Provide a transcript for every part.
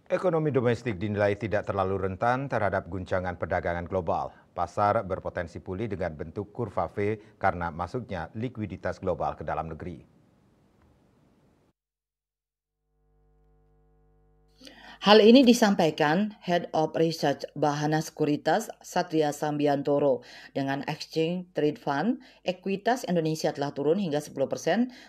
Ekonomi domestik dinilai tidak terlalu rentan terhadap guncangan perdagangan global. Pasar berpotensi pulih dengan bentuk kurva V karena masuknya likuiditas global ke dalam negeri. Hal ini disampaikan Head of Research Bahana Sekuritas Satria Sambiantoro. Dengan Exchange Trade Fund, ekuitas Indonesia telah turun hingga 10%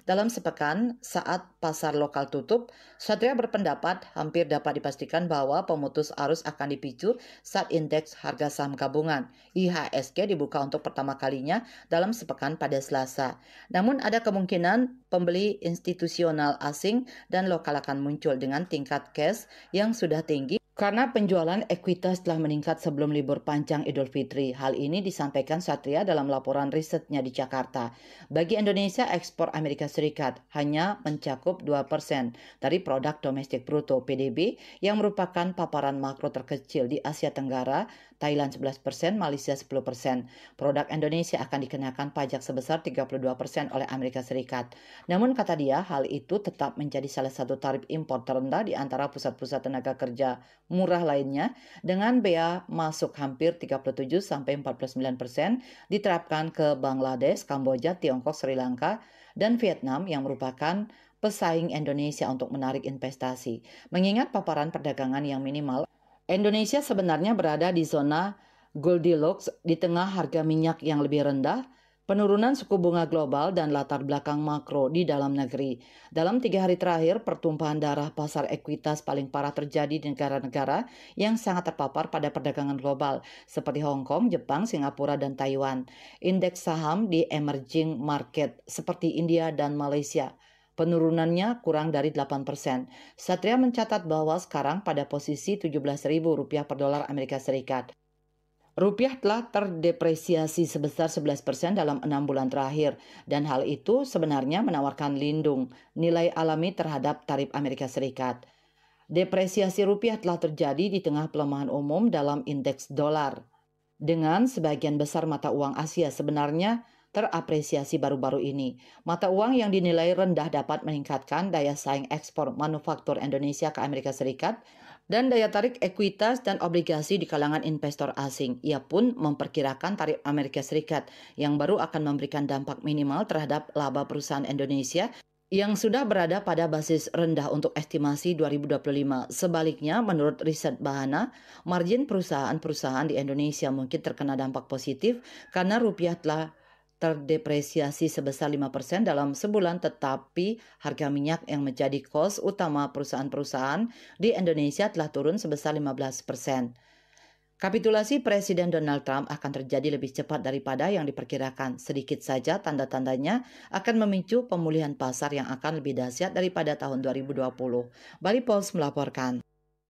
dalam sepekan saat pasar lokal tutup. Satria berpendapat hampir dapat dipastikan bahwa pemutus arus akan dipicu saat indeks harga saham gabungan IHSG dibuka untuk pertama kalinya dalam sepekan pada Selasa. Namun ada kemungkinan pembeli institusional asing dan lokal akan muncul dengan tingkat cash yang sudah tinggi karena penjualan ekuitas telah meningkat sebelum libur panjang Idul Fitri. Hal ini disampaikan Satria dalam laporan risetnya di Jakarta. Bagi Indonesia, ekspor Amerika Serikat hanya mencakup 2% dari produk domestik bruto PDB yang merupakan paparan makro terkecil di Asia Tenggara, Thailand 11%, Malaysia 10%. Produk Indonesia akan dikenakan pajak sebesar 32% oleh Amerika Serikat. Namun kata dia, hal itu tetap menjadi salah satu tarif impor terendah di antara pusat-pusat tenaga kerja murah lainnya dengan bea masuk hampir 37-49% diterapkan ke Bangladesh, Kamboja, Tiongkok, Sri Lanka, dan Vietnam yang merupakan pesaing Indonesia untuk menarik investasi. Mengingat paparan perdagangan yang minimal, Indonesia sebenarnya berada di zona Goldilocks di tengah harga minyak yang lebih rendah, penurunan suku bunga global, dan latar belakang makro di dalam negeri. Dalam 3 hari terakhir, pertumpahan darah pasar ekuitas paling parah terjadi di negara-negara yang sangat terpapar pada perdagangan global, seperti Hong Kong, Jepang, Singapura, dan Taiwan. Indeks saham di emerging market seperti India dan Malaysia penurunannya kurang dari 8%. Satria mencatat bahwa sekarang pada posisi Rp17.000 per dolar Amerika Serikat. Rupiah telah terdepresiasi sebesar 11% dalam 6 bulan terakhir, dan hal itu sebenarnya menawarkan lindung nilai alami terhadap tarif Amerika Serikat. Depresiasi rupiah telah terjadi di tengah pelemahan umum dalam indeks dolar. Dengan sebagian besar mata uang Asia sebenarnya terapresiasi baru-baru ini. Mata uang yang dinilai rendah dapat meningkatkan daya saing ekspor manufaktur Indonesia ke Amerika Serikat dan daya tarik ekuitas dan obligasi di kalangan investor asing. Ia pun memperkirakan tarif Amerika Serikat yang baru akan memberikan dampak minimal terhadap laba perusahaan Indonesia yang sudah berada pada basis rendah untuk estimasi 2025. Sebaliknya, menurut riset Bahana, margin perusahaan-perusahaan di Indonesia mungkin terkena dampak positif karena rupiah telah terdepresiasi sebesar 5% dalam sebulan, tetapi harga minyak yang menjadi kos utama perusahaan-perusahaan di Indonesia telah turun sebesar 15%. Kapitulasi Presiden Donald Trump akan terjadi lebih cepat daripada yang diperkirakan. Sedikit saja tanda-tandanya akan memicu pemulihan pasar yang akan lebih dahsyat daripada tahun 2020. Bali Post melaporkan.